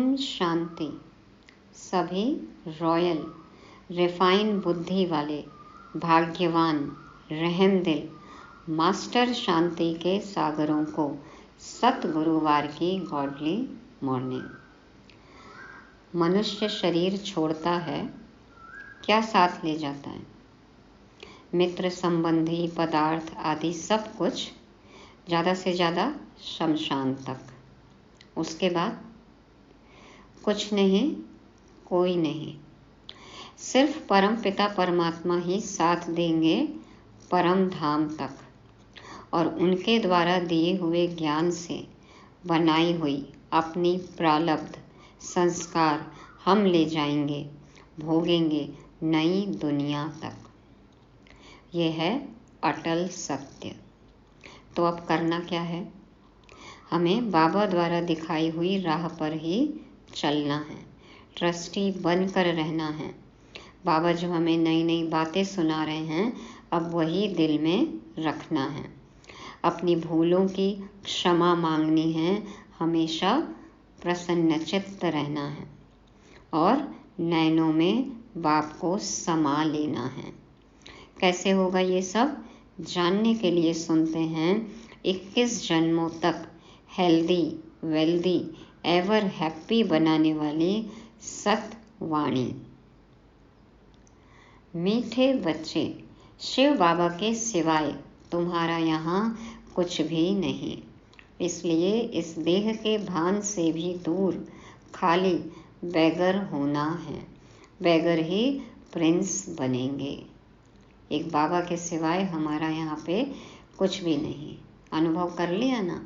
ओम शांति। सभी royal refine बुद्धि वाले भाग्यवान रहमदिल मास्टर शांति के सागरों को सतगुरुवार की गॉडली मॉर्निंग। मनुष्य शरीर छोड़ता है, क्या साथ ले जाता है? मित्र संबंधी पदार्थ आदि सब कुछ, ज़्यादा से ज़्यादा शमशान तक। उसके बाद कुछ नहीं, कोई नहीं। सिर्फ परम पिता परमात्मा ही साथ देंगे परम धाम तक, और उनके द्वारा दिए हुए ज्ञान से बनाई हुई अपनी प्रारब्ध संस्कार हम ले जाएंगे, भोगेंगे नई दुनिया तक। यह है अटल सत्य। तो अब करना क्या है? हमें बाबा द्वारा दिखाई हुई राह पर ही चलना है, ट्रस्टी बनकर रहना है। बाबा जो हमें नई नई बातें सुना रहे हैं, अब वही दिल में रखना है। अपनी भूलों की क्षमा मांगनी है, हमेशा प्रसन्नचित्त रहना है और नैनों में बाप को समा लेना है। कैसे होगा ये सब? जानने के लिए सुनते हैं 21 जन्मों तक हेल्दी वेल्दी एवर हैप्पी बनाने वाली सतवाणी। मीठे बच्चे, शिव बाबा के सिवाय तुम्हारा यहाँ कुछ भी नहीं, इसलिए इस देह के भान से भी दूर खाली बैगर होना है। बैगर ही प्रिंस बनेंगे। एक बाबा के सिवाय हमारा यहाँ पे कुछ भी नहीं। अनुभव कर लिया ना?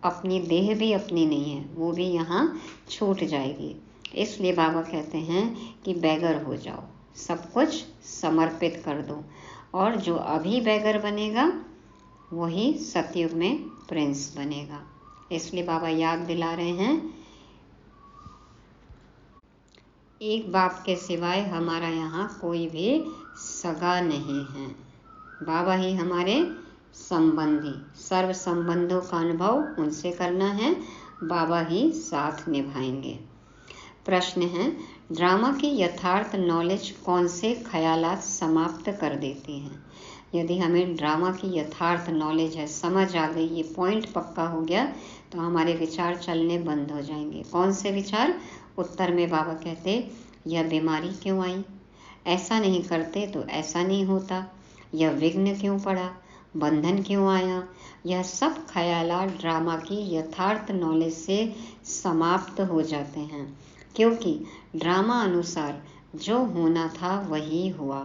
अपनी देह भी अपनी नहीं है, वो भी यहाँ छूट जाएगी। इसलिए बाबा कहते हैं कि बैगर हो जाओ, सब कुछ समर्पित कर दो, और जो अभी बैगर बनेगा वही सतयुग में प्रिंस बनेगा। इसलिए बाबा याद दिला रहे हैं, एक बाप के सिवाय हमारा यहाँ कोई भी सगा नहीं है। बाबा ही हमारे संबंधी, सर्व संबंधों का अनुभव उनसे करना है, बाबा ही साथ निभाएंगे। प्रश्न है, ड्रामा की यथार्थ नॉलेज कौन से ख्यालात समाप्त कर देती हैं? यदि हमें ड्रामा की यथार्थ नॉलेज है, समझ आ गई, ये पॉइंट पक्का हो गया, तो हमारे विचार चलने बंद हो जाएंगे। कौन से विचार? उत्तर में बाबा कहते, यह बीमारी क्यों आई, ऐसा नहीं करते तो ऐसा नहीं होता, यह विघ्न क्यों पड़ा, बंधन क्यों आया। यह सब ख्यालात ड्रामा की यथार्थ नॉलेज से समाप्त हो जाते हैं, क्योंकि ड्रामा अनुसार जो होना था वही हुआ,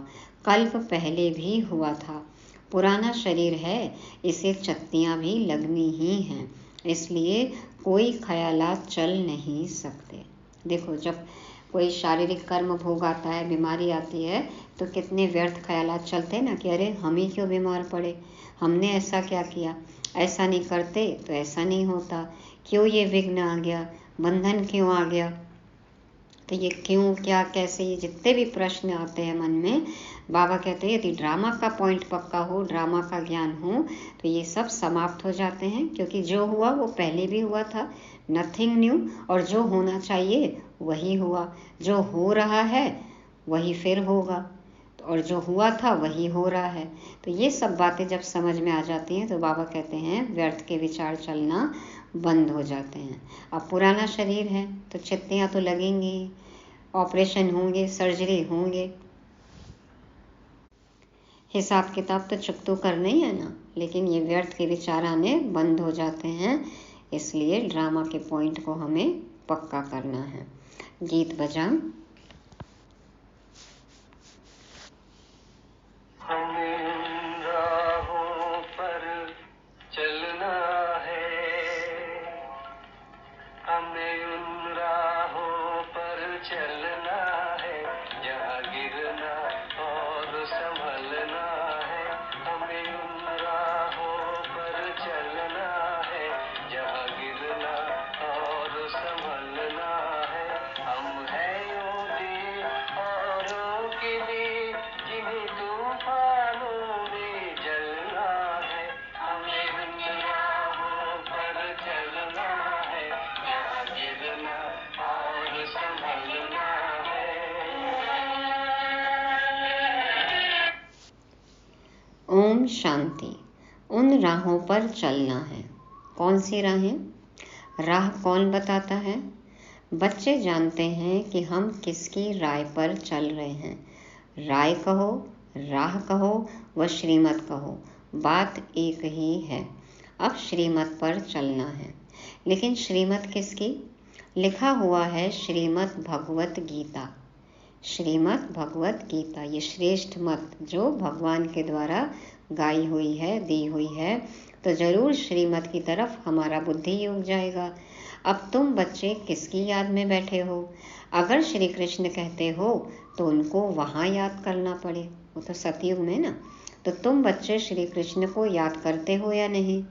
कल्प पहले भी हुआ था। पुराना शरीर है, इसे चत्तियाँ भी लगनी ही हैं, इसलिए कोई ख्यालात चल नहीं सकते। देखो, जब कोई शारीरिक कर्म भोग आता है, बीमारी आती है, तो कितने व्यर्थ ख्यालात चलते हैं ना, कि अरे हम ही क्यों बीमार पड़े, हमने ऐसा क्या किया, ऐसा नहीं करते तो ऐसा नहीं होता, क्यों ये विघ्न आ गया, बंधन क्यों आ गया। तो ये क्यों, क्या, कैसे, ये जितने भी प्रश्न आते हैं मन में, बाबा कहते हैं यदि ड्रामा का पॉइंट पक्का हो, ड्रामा का ज्ञान हो, तो ये सब समाप्त हो जाते हैं, क्योंकि जो हुआ वो पहले भी हुआ था, नथिंग न्यू। और जो होना चाहिए वही हुआ, जो हो रहा है वही फिर होगा, और जो हुआ था वही हो रहा है। तो ये सब बातें जब समझ में आ जाती हैं, तो बाबा कहते हैं व्यर्थ के विचार चलना बंद हो जाते हैं। अब पुराना शरीर है तो चित्तियाँ तो लगेंगी, ऑपरेशन होंगे, सर्जरी होंगे, हिसाब किताब तो चुकतो करना ही है ना, लेकिन ये व्यर्थ के विचार आने बंद हो जाते हैं। इसलिए ड्रामा के पॉइंट को हमें पक्का करना है। गीत बजाओ। शांति, उन राहों पर चलना है। कौन सी राहें? राह कौन बताता है? बच्चे जानते हैं कि हम किसकी राय पर चल रहे हैं। राय कहो, राह कहो व श्रीमत कहो, बात एक ही है। अब श्रीमत पर चलना है। लेकिन श्रीमत किसकी? लिखा हुआ है श्रीमद् भगवत गीता। श्रीमद् भगवत गीता, ये श्रेष्ठ मत जो भगवान के द्वारा गाई हुई है, दी हुई है, तो जरूर श्रीमत की तरफ हमारा बुद्धि योग जाएगा। अब तुम बच्चे किसकी याद में बैठे हो? अगर श्री कृष्ण कहते हो तो उनको वहाँ याद करना पड़े, वो तो सतयुग में ना। तो तुम बच्चे श्री कृष्ण को याद करते हो या नहीं?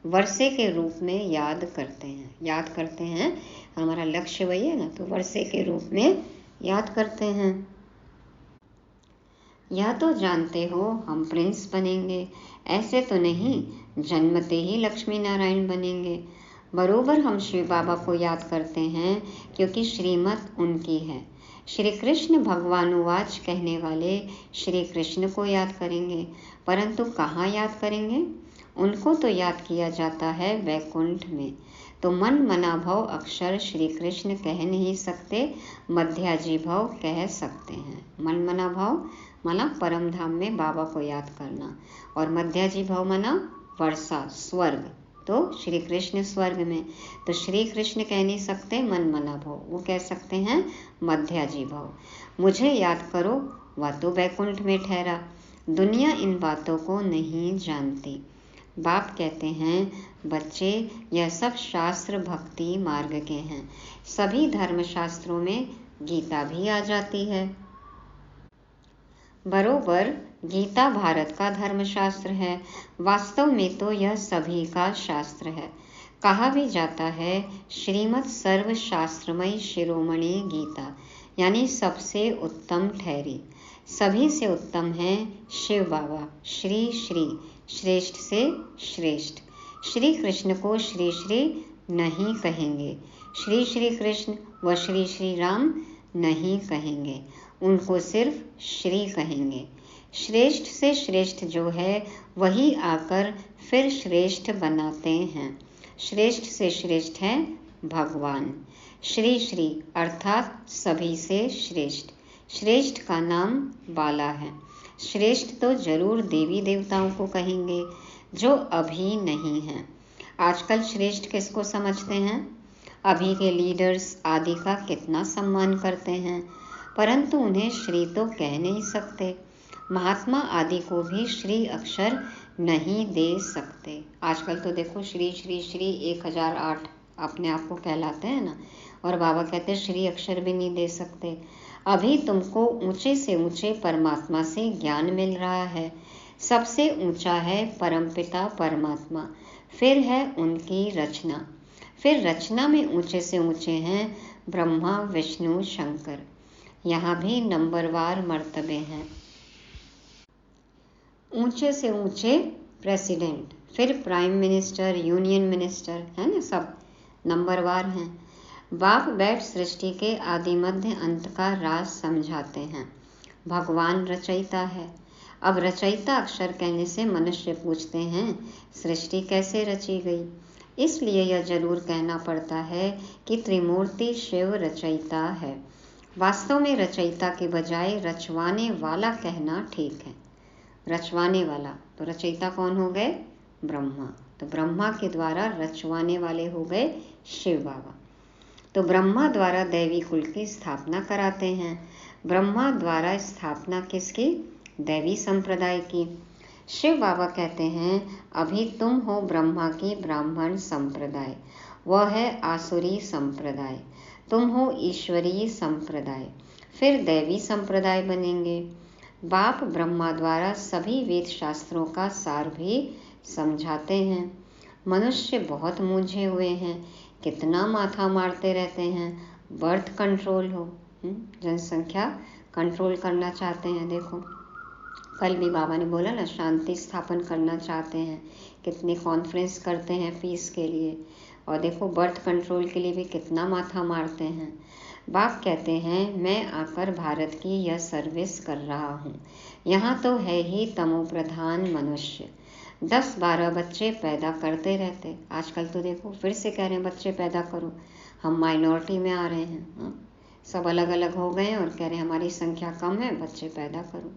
वर्षे के रूप में याद करते हैं। याद करते हैं, हमारा लक्ष्य वही है ना, तो वर्षे के रूप में याद करते हैं। या तो जानते हो हम प्रिंस बनेंगे, ऐसे तो नहीं जन्मते ही लक्ष्मी नारायण बनेंगे। बरोबर हम शिव बाबा को याद करते हैं क्योंकि श्रीमत उनकी है। श्री कृष्ण भगवानुवाच कहने वाले श्री कृष्ण को याद करेंगे, परंतु कहाँ याद करेंगे? उनको तो याद किया जाता है वैकुंठ में। तो मन मना भव अक्षर श्री कृष्ण कह नहीं सकते, मध्याजी भव कह सकते हैं। मन मना भव माना परम धाम में बाबा को याद करना, और मध्याजी भव माना वर्षा स्वर्ग, तो श्री कृष्ण स्वर्ग में। तो श्री कृष्ण कह नहीं सकते मन मना भव, वो कह सकते हैं मध्याजी भव। मुझे याद करो, वह तो वैकुंठ में ठहरा। दुनिया इन बातों को नहीं जानती। बाप कहते हैं बच्चे, यह सब शास्त्र भक्ति मार्ग के हैं। सभी धर्म शास्त्रों में गीता भी आ जाती है। बरोबर गीता भारत का धर्मशास्त्र है। वास्तव में तो यह सभी का शास्त्र है। कहा भी जाता है श्रीमद् सर्व शास्त्रमयी शिरोमणि गीता, यानी सबसे उत्तम ठहरी। सभी से उत्तम है शिव बाबा, श्री श्री, श्रेष्ठ से श्रेष्ठ। श्री कृष्ण को श्री श्री नहीं कहेंगे, श्री श्री कृष्ण व श्री श्री राम नहीं कहेंगे, उनको सिर्फ श्री कहेंगे। श्रेष्ठ से श्रेष्ठ जो है वही आकर फिर श्रेष्ठ बनाते हैं। श्रेष्ठ से श्रेष्ठ है भगवान। श्री श्री अर्थात सभी से श्रेष्ठ। श्रेष्ठ का नाम बाला है। श्रेष्ठ तो जरूर देवी देवताओं को कहेंगे जो अभी नहीं हैं। आजकल श्रेष्ठ किसको समझते हैं? अभी के लीडर्स आदि का कितना सम्मान करते हैं, परंतु उन्हें श्री तो कह नहीं सकते। महात्मा आदि को भी श्री अक्षर नहीं दे सकते। आजकल तो देखो श्री श्री श्री 1008 अपने आप को कहलाते हैं ना, और बाबा कहते हैं श्री अक्षर भी नहीं दे सकते। अभी तुमको ऊंचे से ऊंचे परमात्मा से ज्ञान मिल रहा है। सबसे ऊंचा है परमपिता परमात्मा, फिर है उनकी रचना, फिर रचना में ऊंचे से ऊंचे हैं ब्रह्मा विष्णु शंकर। यहाँ भी नंबरवार मर्तबे हैं। ऊंचे से ऊंचे प्रेसिडेंट, फिर प्राइम मिनिस्टर, यूनियन मिनिस्टर, है ना, सब नंबरवार हैं। बाप बैठ सृष्टि के आदि मध्य अंत का राज समझाते हैं। भगवान रचयिता है। अब रचयिता अक्षर कहने से मनुष्य पूछते हैं सृष्टि कैसे रची गई। इसलिए यह जरूर कहना पड़ता है कि त्रिमूर्ति शिव रचयिता है। वास्तव में रचयिता के बजाय रचवाने वाला कहना ठीक है। रचवाने वाला, तो रचयिता कौन हो गए? ब्रह्मा। तो ब्रह्मा के द्वारा रचवाने वाले हो गए शिव बाबा। तो ब्रह्मा द्वारा दैवी कुल की स्थापना कराते हैं। ब्रह्मा द्वारा स्थापना किसकी? दैवी संप्रदाय की। शिव बाबा कहते हैं अभी तुम हो ब्रह्मा की ब्राह्मण संप्रदाय, वह है आसुरी संप्रदाय। तुम हो ईश्वरीय संप्रदाय, फिर दैवी संप्रदाय बनेंगे। बाप ब्रह्मा द्वारा सभी वेद शास्त्रों का सार भी समझाते हैं। मनुष्य बहुत मूंझे हुए हैं, कितना माथा मारते रहते हैं। बर्थ कंट्रोल हो, जनसंख्या कंट्रोल करना चाहते हैं। देखो कल भी बाबा ने बोला ना, शांति स्थापन करना चाहते हैं। कितने कॉन्फ्रेंस करते हैं पीस के लिए, और देखो बर्थ कंट्रोल के लिए भी कितना माथा मारते हैं। बाप कहते हैं मैं आकर भारत की यह सर्विस कर रहा हूँ। यहाँ तो है ही तमो प्रधान मनुष्य, 10-12 बच्चे पैदा करते रहते। आजकल तो देखो फिर से कह रहे हैं बच्चे पैदा करो, हम माइनॉरिटी में आ रहे हैं। हाँ, सब अलग अलग हो गए और कह रहे हैं हमारी संख्या कम है, बच्चे पैदा करो।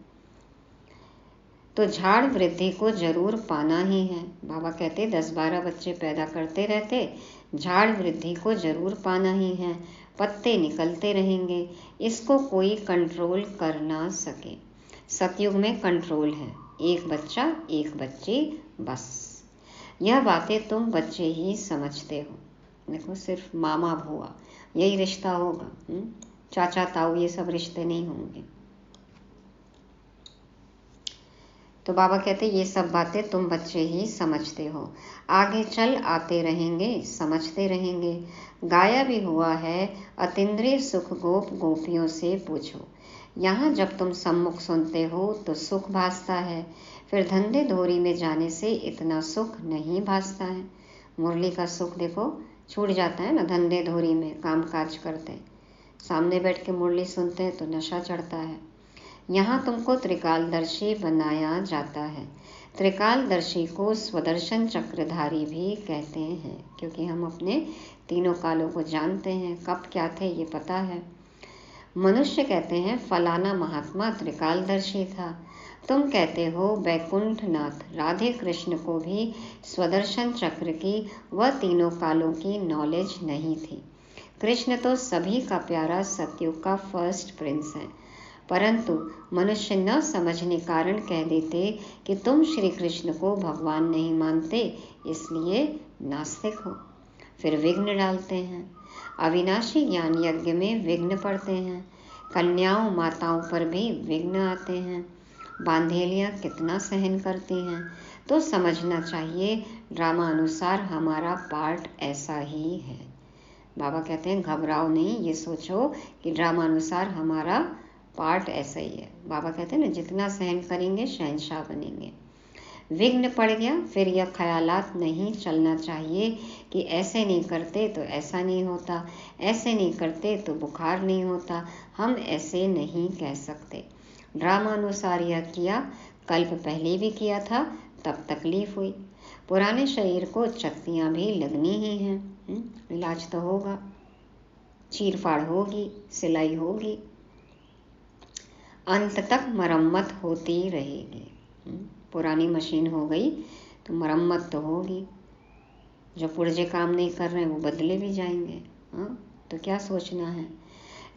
तो झाड़ वृद्धि को जरूर पाना ही है। बाबा कहते 10-12 बच्चे पैदा करते रहते, झाड़ वृद्धि को जरूर पाना ही है, पत्ते निकलते रहेंगे, इसको कोई कंट्रोल कर ना सके। सतयुग में कंट्रोल है, एक बच्चा एक बच्ची बस। यह बातें तुम बच्चे ही समझते हो। देखो सिर्फ मामा भुआ यही रिश्ता होगा, चाचा ताऊ ये सब रिश्ते नहीं होंगे। तो बाबा कहते ये सब बातें तुम बच्चे ही समझते हो, आगे चल आते रहेंगे, समझते रहेंगे। गाया भी हुआ है, अतीन्द्रिय सुख गोप गोपियों से पूछो। यहाँ जब तुम सम्मुख सुनते हो तो सुख भासता है, फिर धंधे धोरी में जाने से इतना सुख नहीं भासता है। मुरली का सुख देखो छूट जाता है ना, धंधे धोरी में काम काज करते, सामने बैठ के मुरली सुनते हैं तो नशा चढ़ता है। यहाँ तुमको त्रिकालदर्शी बनाया जाता है। त्रिकालदर्शी को स्वदर्शन चक्रधारी भी कहते हैं, क्योंकि हम अपने तीनों कालों को जानते हैं, कब क्या थे ये पता है। मनुष्य कहते हैं फलाना महात्मा त्रिकालदर्शी था, तुम कहते हो वैकुंठनाथ राधे कृष्ण को भी स्वदर्शन चक्र की व तीनों कालों की नॉलेज नहीं थी। कृष्ण तो सभी का प्यारा सतयुग का फर्स्ट प्रिंस है, परंतु मनुष्य न समझने कारण कह देते कि तुम श्री कृष्ण को भगवान नहीं मानते, इसलिए नास्तिक हो। फिर विघ्न डालते हैं, अविनाशी ज्ञान यज्ञ में विघ्न पड़ते हैं, कन्याओं माताओं पर भी विघ्न आते हैं, बांधेलियाँ कितना सहन करती हैं। तो समझना चाहिए ड्रामा अनुसार हमारा पार्ट ऐसा ही है। बाबा कहते हैं घबराओ नहीं, ये सोचो कि ड्रामा अनुसार हमारा पार्ट ऐसा ही है। बाबा कहते हैं ना जितना सहन करेंगे शहंशाह बनेंगे। विघ्न पड़ गया, फिर यह ख्यालात नहीं चलना चाहिए कि ऐसे नहीं करते तो ऐसा नहीं होता, ऐसे नहीं करते तो बुखार नहीं होता। हम ऐसे नहीं कह सकते। ड्रामा अनुसार यह किया, कल्प पहले भी किया था, तब तकलीफ हुई। पुराने शरीर को चकतियाँ भी लगनी ही हैं, इलाज तो होगा, चीर फाड़ होगी, सिलाई होगी, अंत तक मरम्मत होती रहेगी। पुरानी मशीन हो गई तो मरम्मत तो होगी, जो पुर्जे काम नहीं कर रहे हैं वो बदले भी जाएंगे। तो क्या सोचना है।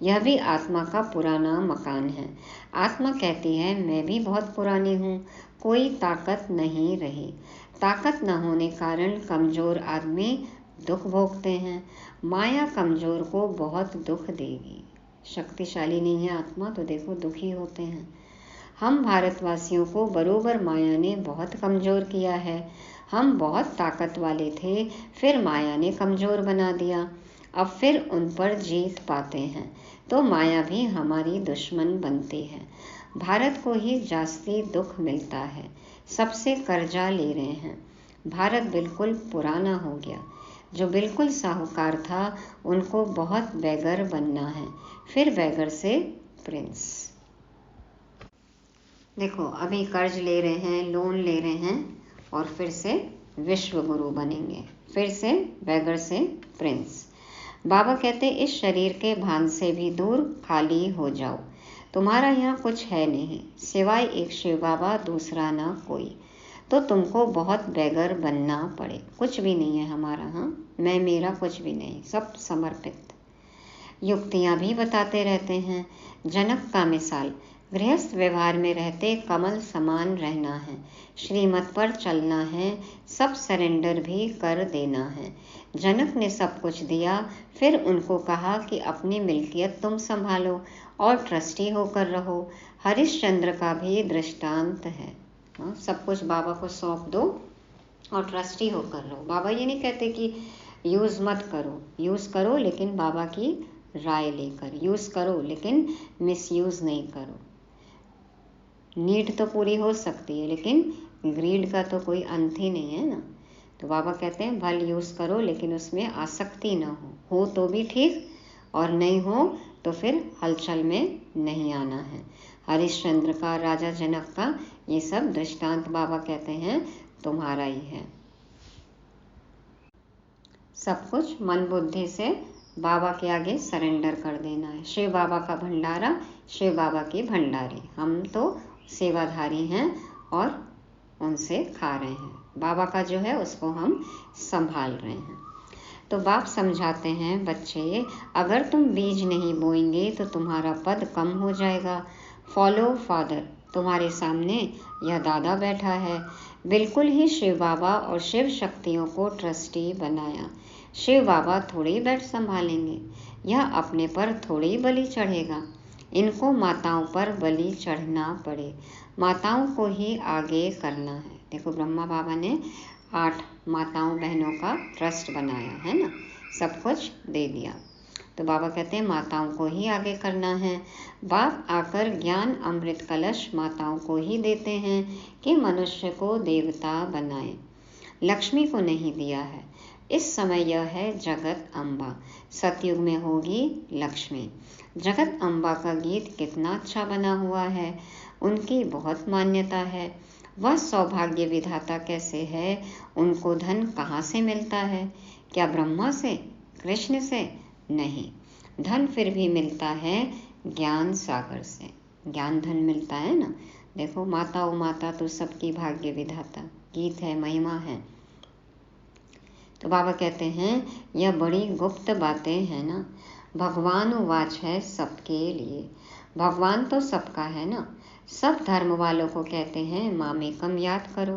यह भी आत्मा का पुराना मकान है। आत्मा कहती है मैं भी बहुत पुरानी हूँ, कोई ताकत नहीं रही। ताकत न होने कारण कमजोर आदमी दुख भोगते हैं। माया कमजोर को बहुत दुख देगी। शक्तिशाली नहीं है आत्मा तो देखो दुखी होते हैं। हम भारतवासियों को बरोबर माया ने बहुत कमजोर किया है। हम बहुत ताकत वाले थे, फिर माया ने कमजोर बना दिया, अब फिर उन पर जीत पाते हैं, तो माया भी हमारी दुश्मन बनती है। भारत को ही जास्ती दुख मिलता है, सबसे कर्जा ले रहे हैं। भारत बिल्कुल पुराना हो गया। जो बिल्कुल साहूकार था उनको बहुत बेगर बनना है, फिर बेगर से प्रिंस। देखो अभी कर्ज ले रहे हैं, लोन ले रहे हैं और फिर से विश्व गुरु बनेंगे, फिर से बेगर से प्रिंस। बाबा कहते इस शरीर के भान से भी दूर खाली हो जाओ। तुम्हारा यहाँ कुछ है नहीं, सिवाय एक शिव बाबा, दूसरा ना कोई। तो तुमको बहुत बेगर बनना पड़े। कुछ भी नहीं है हमारा, मैं मेरा कुछ भी नहीं, सब समर्पित। युक्तियाँ भी बताते रहते हैं। जनक का मिसाल, गृहस्थ व्यवहार में रहते कमल समान रहना है, श्रीमत पर चलना है, सब सरेंडर भी कर देना है। जनक ने सब कुछ दिया, फिर उनको कहा कि अपनी मिल्कियत तुम संभालो और ट्रस्टी होकर रहो। हरिश्चंद्र का भी दृष्टांत है। सब कुछ बाबा को सौंप दो और ट्रस्टी होकर रहो। बाबा ये नहीं कहते कि यूज़ मत करो, यूज़ करो लेकिन बाबा की राय लेकर यूज़ करो, लेकिन मिसयूज़ नहीं करो। नीड तो पूरी हो सकती है लेकिन ग्रीड का तो कोई अंत ही नहीं है ना। तो बाबा कहते हैं भल यूज़ करो लेकिन उसमें आसक्ति ना हो तो भी ठीक, और नहीं हो तो फिर हलचल में नहीं आना है। हरिश्चंद्र का, राजा जनक का, ये सब दृष्टांत बाबा कहते हैं तुम्हारा ही है। सब कुछ मन बुद्धि से बाबा के आगे सरेंडर कर देना है। शिव बाबा का भंडारा, शिव बाबा की भंडारी। हम तो सेवाधारी हैं और उनसे खा रहे हैं। बाबा का जो है उसको हम संभाल रहे हैं। तो बाप समझाते हैं, बच्चे अगर तुम बीज नहीं बोएंगे तो तुम्हारा पद कम हो जाएगा। Follow father. तुम्हारे सामने यह दादा बैठा है, बिल्कुल ही शिव बाबा और शिव शक्तियों को ट्रस्टी बनाया। शिव बाबा थोड़ी बैठ संभालेंगे, यह अपने पर थोड़ी बलि चढ़ेगा। इनको माताओं पर बलि चढ़ना पड़े, माताओं को ही आगे करना है। देखो ब्रह्मा बाबा ने 8 माताओं बहनों का ट्रस्ट बनाया है ना, सब कुछ दे दिया। तो बाबा कहते हैं माताओं को ही आगे करना है। बाप आकर ज्ञान अमृत कलश माताओं को ही देते हैं कि मनुष्य को देवता बनाए, लक्ष्मी को नहीं दिया है। इस समय यह है जगत अम्बा, सतयुग में होगी लक्ष्मी। जगत अम्बा का गीत कितना अच्छा बना हुआ है, उनकी बहुत मान्यता है। वह सौभाग्य विधाता कैसे है, उनको धन कहाँ से मिलता है? क्या ब्रह्मा से, कृष्ण से? नहीं, धन फिर भी मिलता है ज्ञान सागर से। ज्ञान धन मिलता है ना। देखो माता ओ माता तो सबकी भाग्य विधाता, गीत है, महिमा है। तो बाबा कहते हैं यह बड़ी गुप्त बातें हैं ना। भगवान वाच है सबके लिए, भगवान तो सबका है ना। सब धर्म वालों को कहते हैं मामेकम याद करो।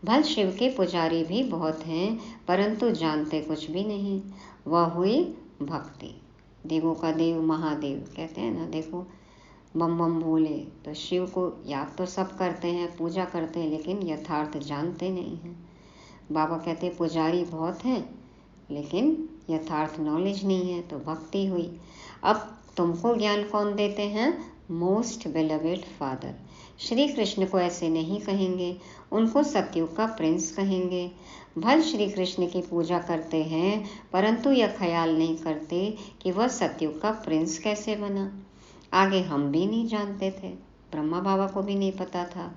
भल शिव के पुजारी भी बहुत हैं, परंतु जानते कुछ भी नहीं। वह हुई भक्ति। देवों का देव महादेव कहते हैं ना। देखो बम बम भोले, तो शिव को याद तो सब करते हैं, पूजा करते हैं, लेकिन यथार्थ जानते नहीं हैं। बाबा कहते पुजारी बहुत हैं, लेकिन यथार्थ नॉलेज नहीं है, तो भक्ति हुई। अब तुमको ज्ञान कौन देते हैं? Most beloved father. Shri Krishna को ऐसे नहीं कहेंगे, उनको सतयुग का प्रिंस कहेंगे। भल श्री कृष्ण की पूजा करते हैं, परंतु यह ख्याल नहीं करते कि वह सतयुग का प्रिंस कैसे बना। आगे हम भी नहीं जानते थे, ब्रह्मा बाबा को भी नहीं पता था।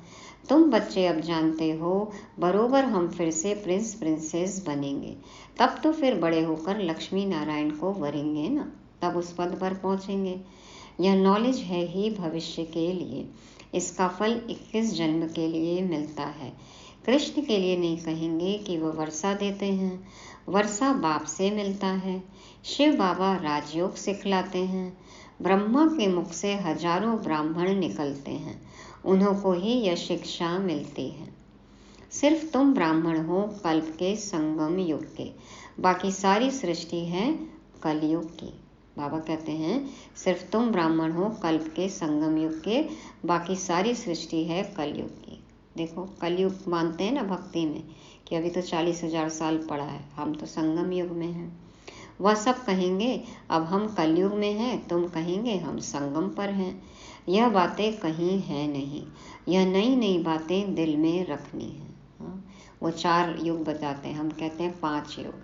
तुम बच्चे अब जानते हो, बरोबर हम फिर से प्रिंस प्रिंसेस बनेंगे। तब तो फिर बड़े होकर लक्ष्मी नारायण को वरेंगे ना, तब उस पद पर पहुंचेंगे। यह नॉलेज है ही भविष्य के लिए, इसका फल 21 जन्म के लिए मिलता है। कृष्ण के लिए नहीं कहेंगे कि वह वर्षा देते हैं, वर्षा बाप से मिलता है। शिव बाबा राजयोग सिखलाते हैं। ब्रह्मा के मुख से हजारों ब्राह्मण निकलते हैं, उन्हों को ही यह शिक्षा मिलती है। सिर्फ तुम ब्राह्मण हो कल्प के संगम युग के, बाकी सारी सृष्टि है कलयुग की। बाबा कहते हैं सिर्फ तुम ब्राह्मण हो कल्प के संगम युग के, बाकी सारी सृष्टि है कलयुग की। देखो कलयुग मानते हैं ना भक्ति में कि अभी तो 40,000 साल पड़ा है, हम तो संगम युग में हैं। वह सब कहेंगे अब हम कलयुग में हैं, तुम कहेंगे हम संगम पर हैं। यह बातें कहीं है नहीं, यह नई नई बातें दिल में रखनी है। हाँ? वो 4 युग बताते हैं, हम कहते हैं 5 युग,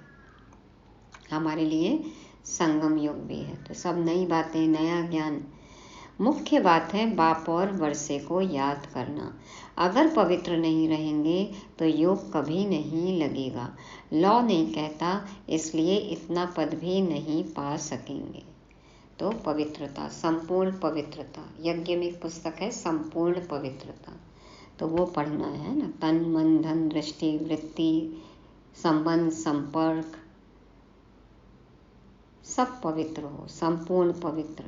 हमारे लिए संगम युग भी है। तो सब नई बातें, नया ज्ञान। मुख्य बात है बाप और वर्षे को याद करना। अगर पवित्र नहीं रहेंगे तो योग कभी नहीं लगेगा। लॉ नहीं कहता, इसलिए इतना पद भी नहीं पा सकेंगे। तो पवित्रता, संपूर्ण पवित्रता, यज्ञ में एक पुस्तक है संपूर्ण पवित्रता, तो वो पढ़ना है ना। तन मन धन दृष्टि वृत्ति संबंध संपर्क सब पवित्र हो, संपूर्ण पवित्र।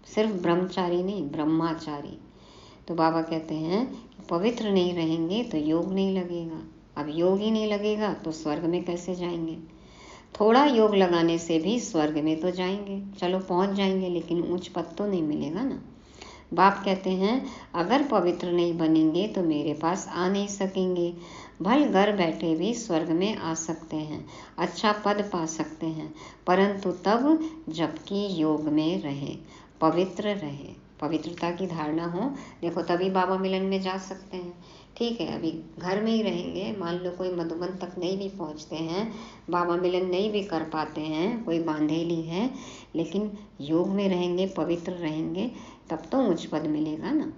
सिर्फ ब्रह्मचारी नहीं, ब्रह्माचारी। तो बाबा कहते हैं कि पवित्र नहीं रहेंगे तो योग नहीं लगेगा। अब योग ही नहीं लगेगा तो स्वर्ग में कैसे जाएंगे? थोड़ा योग लगाने से भी स्वर्ग में तो जाएंगे, चलो पहुंच जाएंगे, लेकिन उच्च पद तो नहीं मिलेगा ना। बाप कहते हैं अगर पवित्र नहीं बनेंगे तो मेरे पास आ नहीं सकेंगे। भल घर बैठे भी स्वर्ग में आ सकते हैं, अच्छा पद पा सकते हैं, परंतु तब जबकि योग में रहे, पवित्र रहे, पवित्रता की धारणा हो। देखो तभी बाबा मिलन में जा सकते हैं। ठीक है, अभी घर में ही रहेंगे, मान लो कोई मधुबन तक नहीं भी पहुंचते हैं, बाबा मिलन नहीं भी कर पाते हैं, कोई बांधेली है, लेकिन योग में रहेंगे, पवित्र रहेंगे, तब तो उच्च पद मिलेगा ना।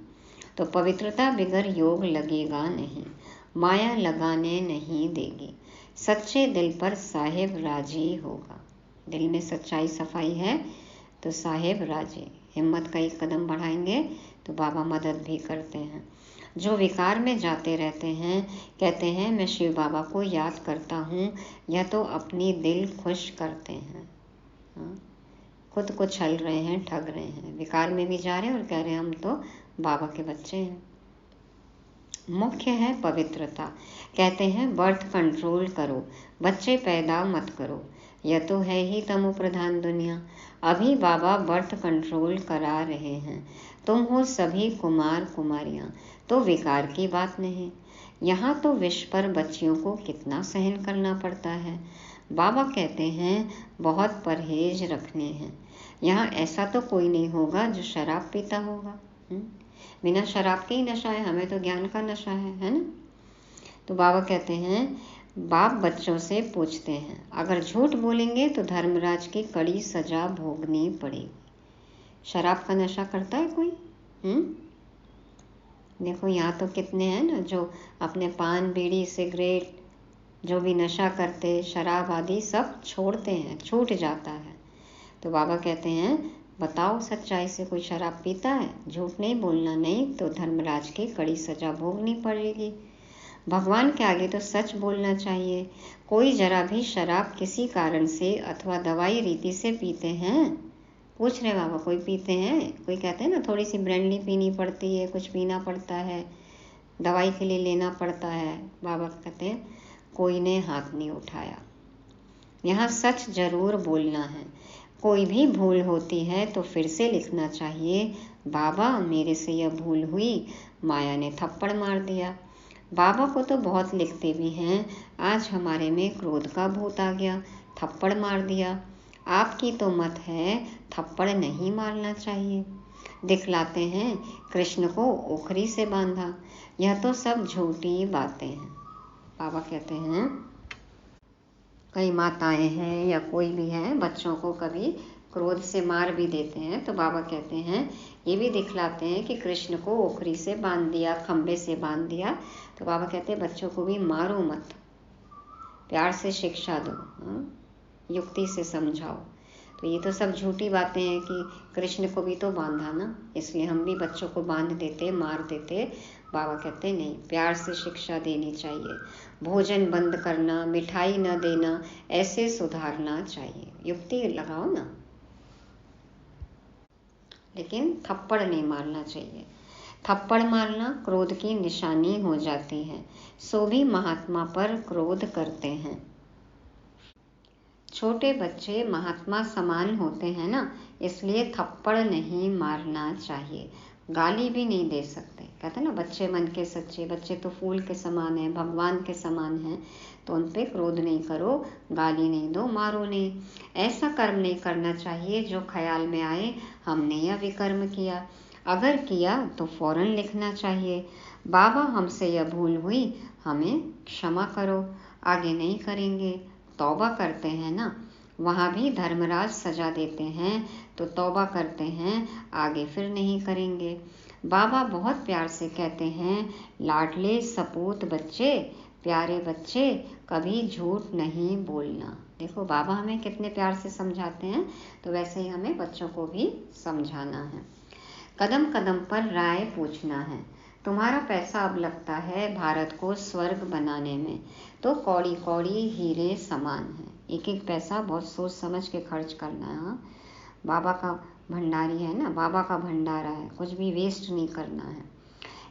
तो पवित्रता बिगर योग लगेगा नहीं। माया लगाने नहीं देगी। सच्चे दिल पर साहेब राजी होगा। दिल में सच्चाई सफाई है तो साहेब राजी। हिम्मत का एक कदम बढ़ाएंगे तो बाबा मदद भी करते हैं। जो विकार में जाते रहते हैं, कहते हैं मैं शिव बाबा को याद करता हूँ, यह तो अपनी दिल खुश करते हैं। हाँ? खुद को छल रहे हैं, ठग रहे हैं, विकार में भी जा रहे हैं और कह रहे हैं हम तो बाबा के बच्चे हैं। मुख्य है पवित्रता। कहते हैं बर्थ कंट्रोल करो, बच्चे पैदा मत करो, यह तो है ही तमो प्रधान दुनिया। अभी बाबा बर्थ कंट्रोल करा रहे हैं। तुम हो सभी कुमार कुमारियाँ, तो विकार की बात नहीं। यहाँ तो विष पर बच्चियों को कितना सहन करना पड़ता है। बाबा कहते हैं बहुत परहेज रखने हैं। यहाँ ऐसा तो कोई नहीं होगा जो शराब पीता होगा। बिना शराब के ही नशा है, हमें तो ज्ञान का नशा है ना। तो बाबा कहते हैं बाप बच्चों से पूछते हैं, अगर झूठ बोलेंगे तो धर्मराज की कड़ी सजा भोगनी पड़ेगी। शराब का नशा करता है कोई? देखो यहाँ तो कितने हैं ना जो अपने पान बीड़ी सिगरेट जो भी नशा करते, शराब आदि सब छोड़ते हैं, छूट जाता है। तो बाबा कहते हैं बताओ सच्चाई से कोई शराब पीता है? झूठ नहीं बोलना, नहीं तो धर्मराज की कड़ी सजा भोगनी पड़ेगी। भगवान के आगे तो सच बोलना चाहिए। कोई जरा भी शराब किसी कारण से अथवा दवाई रीति से पीते हैं? पूछ रहे बाबा, कोई पीते हैं? कोई कहते हैं ना थोड़ी सी ब्रांडी पीनी पड़ती है, कुछ पीना पड़ता है, दवाई के लिए लेना पड़ता है। बाबा कहते हैं कोई ने हाथ नहीं उठाया। यहाँ सच जरूर बोलना है। कोई भी भूल होती है तो फिर से लिखना चाहिए, बाबा मेरे से यह भूल हुई, माया ने थप्पड़ मार दिया। बाबा को तो बहुत लिखते भी हैं, आज हमारे में क्रोध का भूत आ गया, थप्पड़ मार दिया। आपकी तो मत है थप्पड़ नहीं मारना चाहिए। दिखलाते हैं कृष्ण को ओखरी से बांधा, यह तो सब झूठी बातें हैं। बाबा कहते हैं कई माताएं हैं या कोई भी है बच्चों को कभी क्रोध से मार भी देते हैं, तो बाबा कहते हैं ये भी दिखलाते हैं कि कृष्ण को ओखरी से बांध दिया, खंबे से बांध दिया। तो बाबा कहते हैं बच्चों को भी मारो मत, प्यार से शिक्षा दो, युक्ति से समझाओ। तो ये तो सब झूठी बातें हैं कि कृष्ण को भी तो बांधा ना, इसलिए हम भी बच्चों को बांध देते, मार देते। बाबा कहते नहीं, प्यार से शिक्षा देनी चाहिए। भोजन बंद करना, मिठाई न देना, ऐसे सुधारना चाहिए। युक्ति लगाओ ना, लेकिन थप्पड़ नहीं मारना चाहिए। थप्पड़ मारना क्रोध की निशानी हो जाती है। सो भी महात्मा पर क्रोध करते हैं। छोटे बच्चे महात्मा समान होते हैं ना, इसलिए थप्पड़ नहीं मारना चाहिए। गाली भी नहीं दे सकते। कहते हैं ना बच्चे मन के सच्चे, बच्चे तो फूल के समान हैं, भगवान के समान हैं, तो उन पे क्रोध नहीं करो, गाली नहीं दो, मारो नहीं। ऐसा कर्म नहीं करना चाहिए जो ख्याल में आए हमने यह विकर्म किया। अगर किया तो फौरन लिखना चाहिए, बाबा हमसे यह भूल हुई, हमें क्षमा करो, आगे नहीं करेंगे। तौबा करते हैं ना, वहाँ भी धर्मराज सजा देते हैं, तो तौबा करते हैं, आगे फिर नहीं करेंगे। बाबा बहुत प्यार से कहते हैं लाडले सपूत बच्चे, प्यारे बच्चे, कभी झूठ नहीं बोलना। देखो बाबा हमें कितने प्यार से समझाते हैं, तो वैसे ही हमें बच्चों को भी समझाना है। कदम कदम पर राय पूछना है। तुम्हारा पैसा अब लगता है भारत को स्वर्ग बनाने में, तो कौड़ी कौड़ी हीरे समान है। एक एक पैसा बहुत सोच समझ के खर्च करना है। बाबा का भंडारी है ना, बाबा का भंडारा है, कुछ भी वेस्ट नहीं करना है।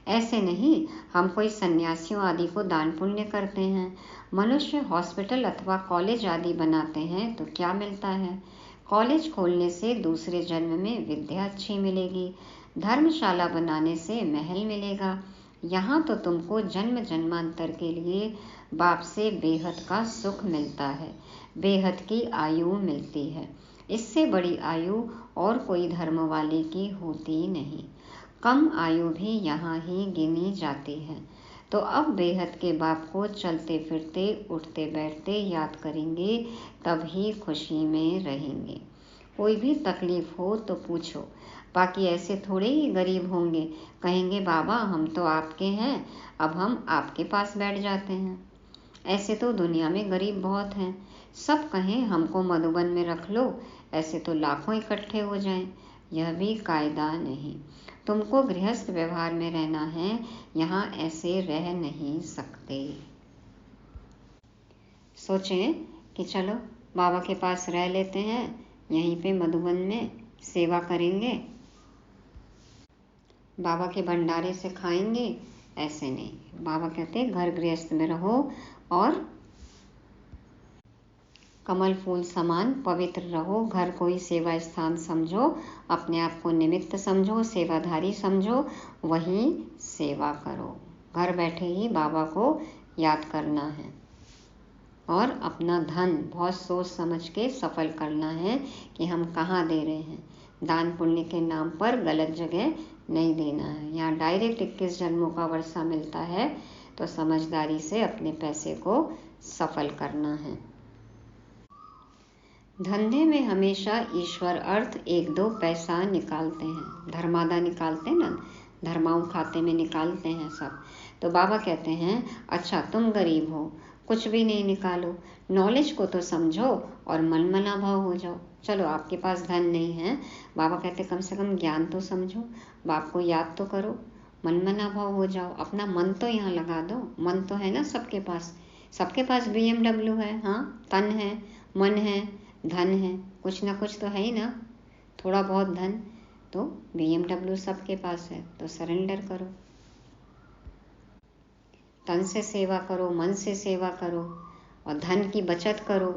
ऐसे नहीं हम कोई सन्यासियों आदि को दान पुण्य करते हैं। मनुष्य हॉस्पिटल अथवा कॉलेज आदि बनाते हैं तो क्या मिलता है? कॉलेज खोलने से दूसरे जन्म में विद्या अच्छी मिलेगी, धर्मशाला बनाने से महल मिलेगा। यहाँ तो तुमको जन्म जन्मांतर के लिए बाप से बेहद का सुख मिलता है, बेहद की आयु मिलती है। इससे बड़ी आयु और कोई धर्म वाले की होती नहीं। कम आयु भी यहाँ ही गिनी जाती है। तो अब बेहद के बाप को चलते फिरते उठते बैठते याद करेंगे, तब ही खुशी में रहेंगे। कोई भी तकलीफ हो तो पूछो, बाकी ऐसे थोड़े ही गरीब होंगे, कहेंगे बाबा हम तो आपके हैं, अब हम आपके पास बैठ जाते हैं। ऐसे तो दुनिया में गरीब बहुत हैं, सब कहें हमको मधुबन में रख लो, ऐसे तो लाखों इकट्ठे हो जाएं। यह भी कायदा नहीं। तुमको गृहस्थ व्यवहार में रहना है, यहाँ ऐसे रह नहीं सकते। सोचें कि चलो बाबा के पास रह लेते हैं, यहीं पे मधुबन में सेवा करेंगे, बाबा के भंडारे से खाएंगे। ऐसे नहीं, बाबा कहते हैं घर गृहस्थ में रहो और कमल फूल समान पवित्र रहो। घर को ही सेवा स्थान समझो, अपने आप को निमित्त समझो, सेवाधारी समझो, वहीं सेवा करो। घर बैठे ही बाबा को याद करना है और अपना धन बहुत सोच समझ के सफल करना है कि हम कहाँ दे रहे हैं। दान पुण्य के नाम पर गलत जगह नहीं देना है। यहाँ डायरेक्ट 21 जन्मों का वर्षा मिलता है, तो समझदारी से अपने पैसे को सफल करना है। धंधे में हमेशा ईश्वर अर्थ 1-2 पैसा निकालते हैं, धर्मादा निकालते हैं ना, धर्माऊ खाते में निकालते हैं सब। तो बाबा कहते हैं अच्छा तुम गरीब हो, कुछ भी नहीं निकालो, नॉलेज को तो समझो और मन मना भाव हो जाओ। चलो आपके पास धन नहीं है, बाबा कहते कम से कम ज्ञान तो समझो, बाप को याद तो करो, मन मना भाव हो जाओ, अपना मन तो यहाँ लगा दो। मन तो है ना सबके पास BMW है, हाँ तन है, मन है, धन है, कुछ ना कुछ तो है ही ना, थोड़ा बहुत धन, तो BMW सबके पास है, तो सरेंडर करो, तन से सेवा करो, मन से सेवा करो और धन की बचत करो,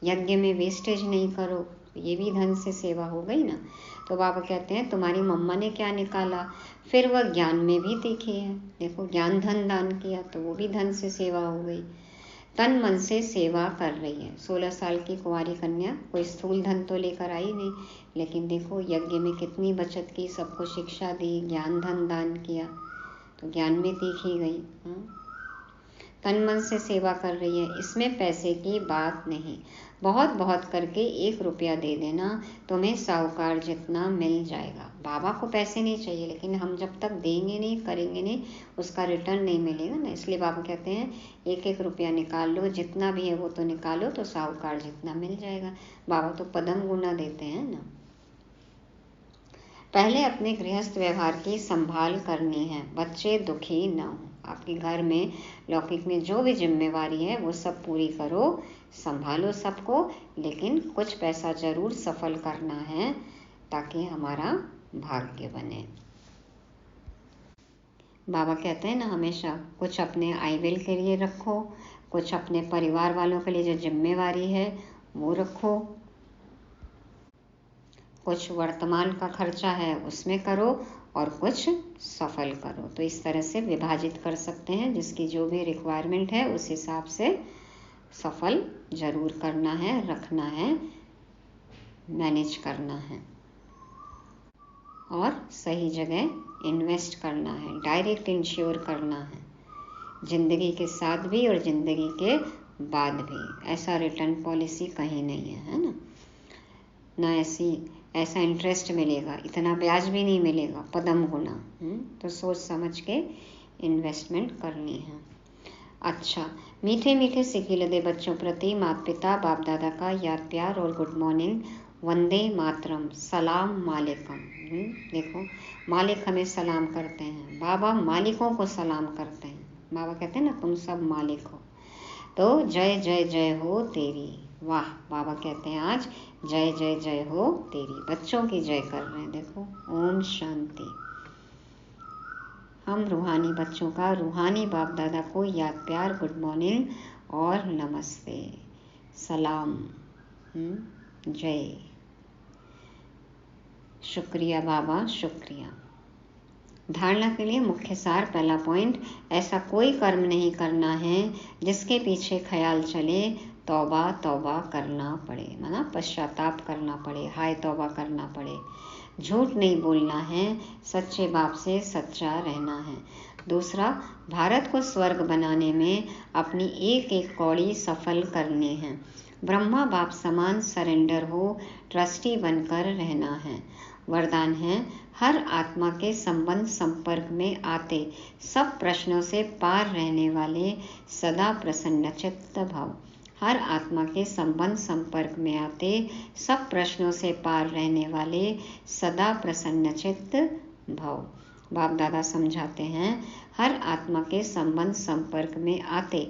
यज्ञ में वेस्टेज नहीं करो, ये भी धन से सेवा हो गई ना। तो बाबा कहते हैं तुम्हारी मम्मा ने क्या निकाला, फिर वह ज्ञान में भी देखी है, देखो ज्ञान धन दान किया, तो वो भी धन से सेवा हो गई। तन मन से सेवा कर रही है। 16 साल की कुंवारी कन्या कोई स्थूल धन तो लेकर आई नहीं, लेकिन देखो यज्ञ में कितनी बचत की, सबको शिक्षा दी, ज्ञान धन दान किया, तो ज्ञान में देखी गई। तन मन से सेवा कर रही है, इसमें पैसे की बात नहीं। बहुत बहुत करके 1 रुपया दे देना, तुम्हें साहूकार जितना मिल जाएगा। बाबा को पैसे नहीं चाहिए, लेकिन हम जब तक देंगे नहीं, करेंगे नहीं, उसका रिटर्न नहीं मिलेगा ना। इसलिए बाबा कहते हैं 1-1 रुपया निकाल लो, जितना भी है वो तो निकालो, तो साहूकार जितना मिल जाएगा। बाबा तो पदम गुना देते हैं ना। पहले अपने गृहस्थ व्यवहार की संभाल करनी है, बच्चे दुखी न हो। आपके घर में लौकिक में जो भी जिम्मेवारी है वो सब पूरी करो, संभालो सबको, लेकिन कुछ पैसा जरूर सफल करना है ताकि हमारा भाग्य बने। बाबा कहते हैं ना हमेशा कुछ अपने आईवेल के लिए रखो, कुछ अपने परिवार वालों के लिए जो जिम्मेवारी है वो रखो, कुछ वर्तमान का खर्चा है उसमें करो और कुछ सफल करो। तो इस तरह से विभाजित कर सकते हैं, जिसकी जो भी रिक्वायरमेंट है उस हिसाब से सफल जरूर करना है, रखना है, मैनेज करना है और सही जगह इन्वेस्ट करना है, डायरेक्ट इंश्योर करना है, जिंदगी के साथ भी और जिंदगी के बाद भी। ऐसा रिटर्न पॉलिसी कहीं नहीं है ना, ना ऐसा इंटरेस्ट मिलेगा, इतना ब्याज भी नहीं मिलेगा, पदम गुना। तो सोच समझ के इन्वेस्टमेंट करनी है। अच्छा, मीठे मीठे सिकिलदे बच्चों प्रति माता पिता बाप दादा का याद प्यार और गुड मॉर्निंग, वंदे मातरम, सलाम मालिकम। देखो मालिक हमें सलाम करते हैं, बाबा मालिकों को सलाम करते हैं। बाबा कहते हैं ना तुम सब मालिक हो, तो जय जय जय हो तेरी। वाह, बाबा कहते हैं आज जय जय जय हो तेरी, बच्चों की जय कर रहे हैं। देखो ओम शांति। हम रूहानी बच्चों का रूहानी बाप दादा को याद प्यार, गुड मॉर्निंग और नमस्ते, सलाम, जय, शुक्रिया बाबा, शुक्रिया। धारणा के लिए मुख्य सार, पहला पॉइंट, ऐसा कोई कर्म नहीं करना है जिसके पीछे ख्याल चले तौबा तौबा करना पड़े, माना पश्चाताप करना पड़े, हाय तौबा करना पड़े। झूठ नहीं बोलना है, सच्चे बाप से सच्चा रहना है। दूसरा, भारत को स्वर्ग बनाने में अपनी एक एक कौड़ी सफल करनी है। ब्रह्मा बाप समान सरेंडर हो, ट्रस्टी बनकर रहना है। वरदान है, हर आत्मा के संबंध संपर्क में आते सब प्रश्नों से पार रहने वाले सदा प्रसन्नचित्त भव। हर आत्मा के संबंध संपर्क में आते सब प्रश्नों से पार रहने वाले सदा प्रसन्नचित्त भव। बाप दादा समझाते हैं, हर आत्मा के संबंध संपर्क में आते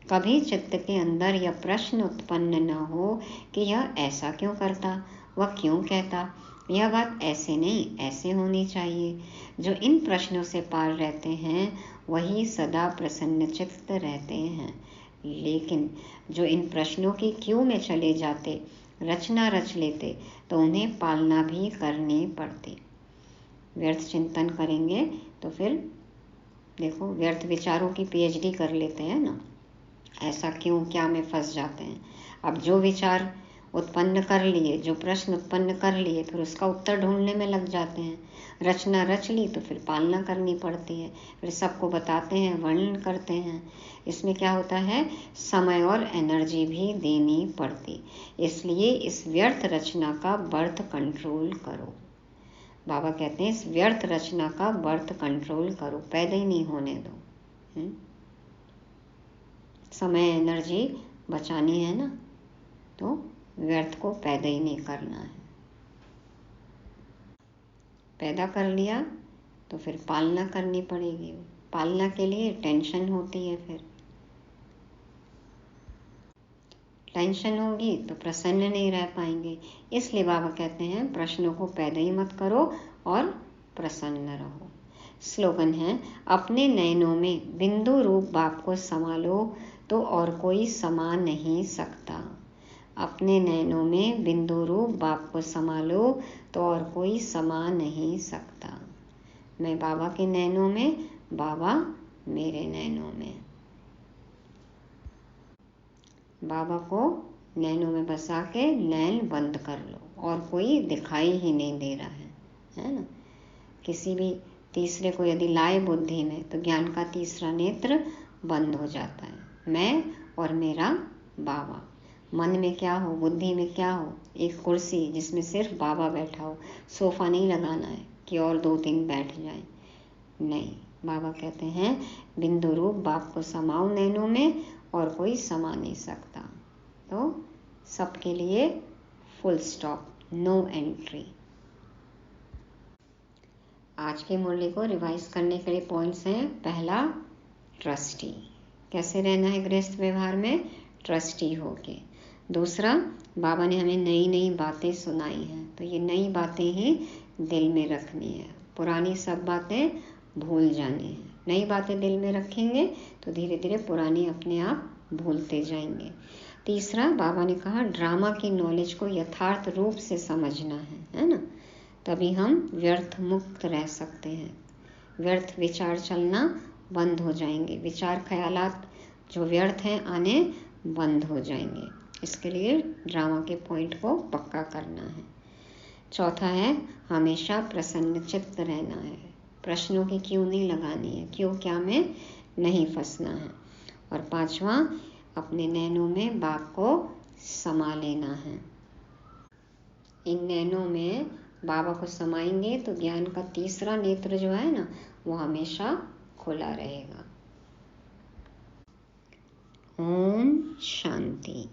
कभी चित्त के अंदर यह प्रश्न उत्पन्न न हो कि यह ऐसा क्यों करता, वह क्यों कहता, यह बात ऐसे नहीं ऐसे होनी चाहिए। जो इन प्रश्नों से पार रहते हैं वही सदा प्रसन्नचित्त रहते हैं। लेकिन जो इन प्रश्नों की क्यों में चले जाते, रचना रच लेते, तो उन्हें पालना भी करनी पड़ती। व्यर्थ चिंतन करेंगे तो फिर देखो, व्यर्थ विचारों की पीएचडी कर लेते हैं ना, ऐसा क्यों क्या में फंस जाते हैं। अब जो विचार उत्पन्न कर लिए, जो प्रश्न उत्पन्न कर लिए, फिर उसका उत्तर ढूंढने में लग जाते हैं। रचना रच ली तो फिर पालना करनी पड़ती है, फिर सबको बताते हैं, वर्णन करते हैं। इसमें क्या होता है, समय और एनर्जी भी देनी पड़ती। इसलिए इस व्यर्थ रचना का बर्थ कंट्रोल करो। बाबा कहते हैं इस व्यर्थ रचना का बर्थ कंट्रोल करो, पैदा ही नहीं होने दो। समय एनर्जी बचानी है ना, तो व्यर्थ को पैदा ही नहीं करना है। पैदा कर लिया तो फिर पालना करनी पड़ेगी। पालना के लिए टेंशन होती है, फिर टेंशन होगी तो प्रसन्न नहीं रह पाएंगे। इसलिए बाबा कहते हैं प्रश्नों को पैदा ही मत करो और प्रसन्न रहो। स्लोगन है, अपने नयनों में बिंदु रूप बाप को समा लो तो और कोई समा नहीं सकता। अपने नयनों में बिंदु रूप बाप को समा लो तो और कोई समा नहीं सकता। मैं बाबा के नैनों में, बाबा मेरे नैनों में। बाबा को नैनों में बसा के नैन बंद कर लो, और कोई दिखाई ही नहीं दे रहा है ना। किसी भी तीसरे को यदि लाए बुद्धि में तो ज्ञान का तीसरा नेत्र बंद हो जाता है। मैं और मेरा बाबा। मन में क्या हो, बुद्धि में क्या हो, एक कुर्सी जिसमें सिर्फ बाबा बैठा हो। सोफा नहीं लगाना है कि और 2-3 बैठ जाए, नहीं। बाबा कहते हैं बिंदु रूप बाप को समाओ नैनों में, और कोई समा नहीं सकता। तो सबके लिए फुल स्टॉप, नो एंट्री। आज की मुरली को रिवाइज करने के लिए पॉइंट्स हैं। पहला, ट्रस्टी, कैसे रहना है गृहस्थ व्यवहार में, ट्रस्टी होके। दूसरा, बाबा ने हमें नई नई बातें सुनाई हैं, तो ये नई बातें ही दिल में रखनी है। पुरानी सब बातें भूल जानी है। नई बातें दिल में रखेंगे तो धीरे धीरे पुरानी अपने आप भूलते जाएंगे। तीसरा, बाबा ने कहा ड्रामा की नॉलेज को यथार्थ रूप से समझना है ना, तभी हम व्यर्थ मुक्त रह सकते हैं। व्यर्थ विचार चलना बंद हो जाएंगे, विचार ख्यालात जो व्यर्थ हैं आने बंद हो जाएंगे। इसके लिए ड्रामा के पॉइंट को पक्का करना है। चौथा है, हमेशा प्रसन्नचित्त रहना है। प्रश्नों की क्यों नहीं लगानी है, क्यों क्या में नहीं फंसना है। और पांचवा, अपने नैनों में बाप को समा लेना है। इन नैनों में बाबा को समाएंगे तो ज्ञान का तीसरा नेत्र जो है ना, वो हमेशा खुला रहेगा। ओम शांति।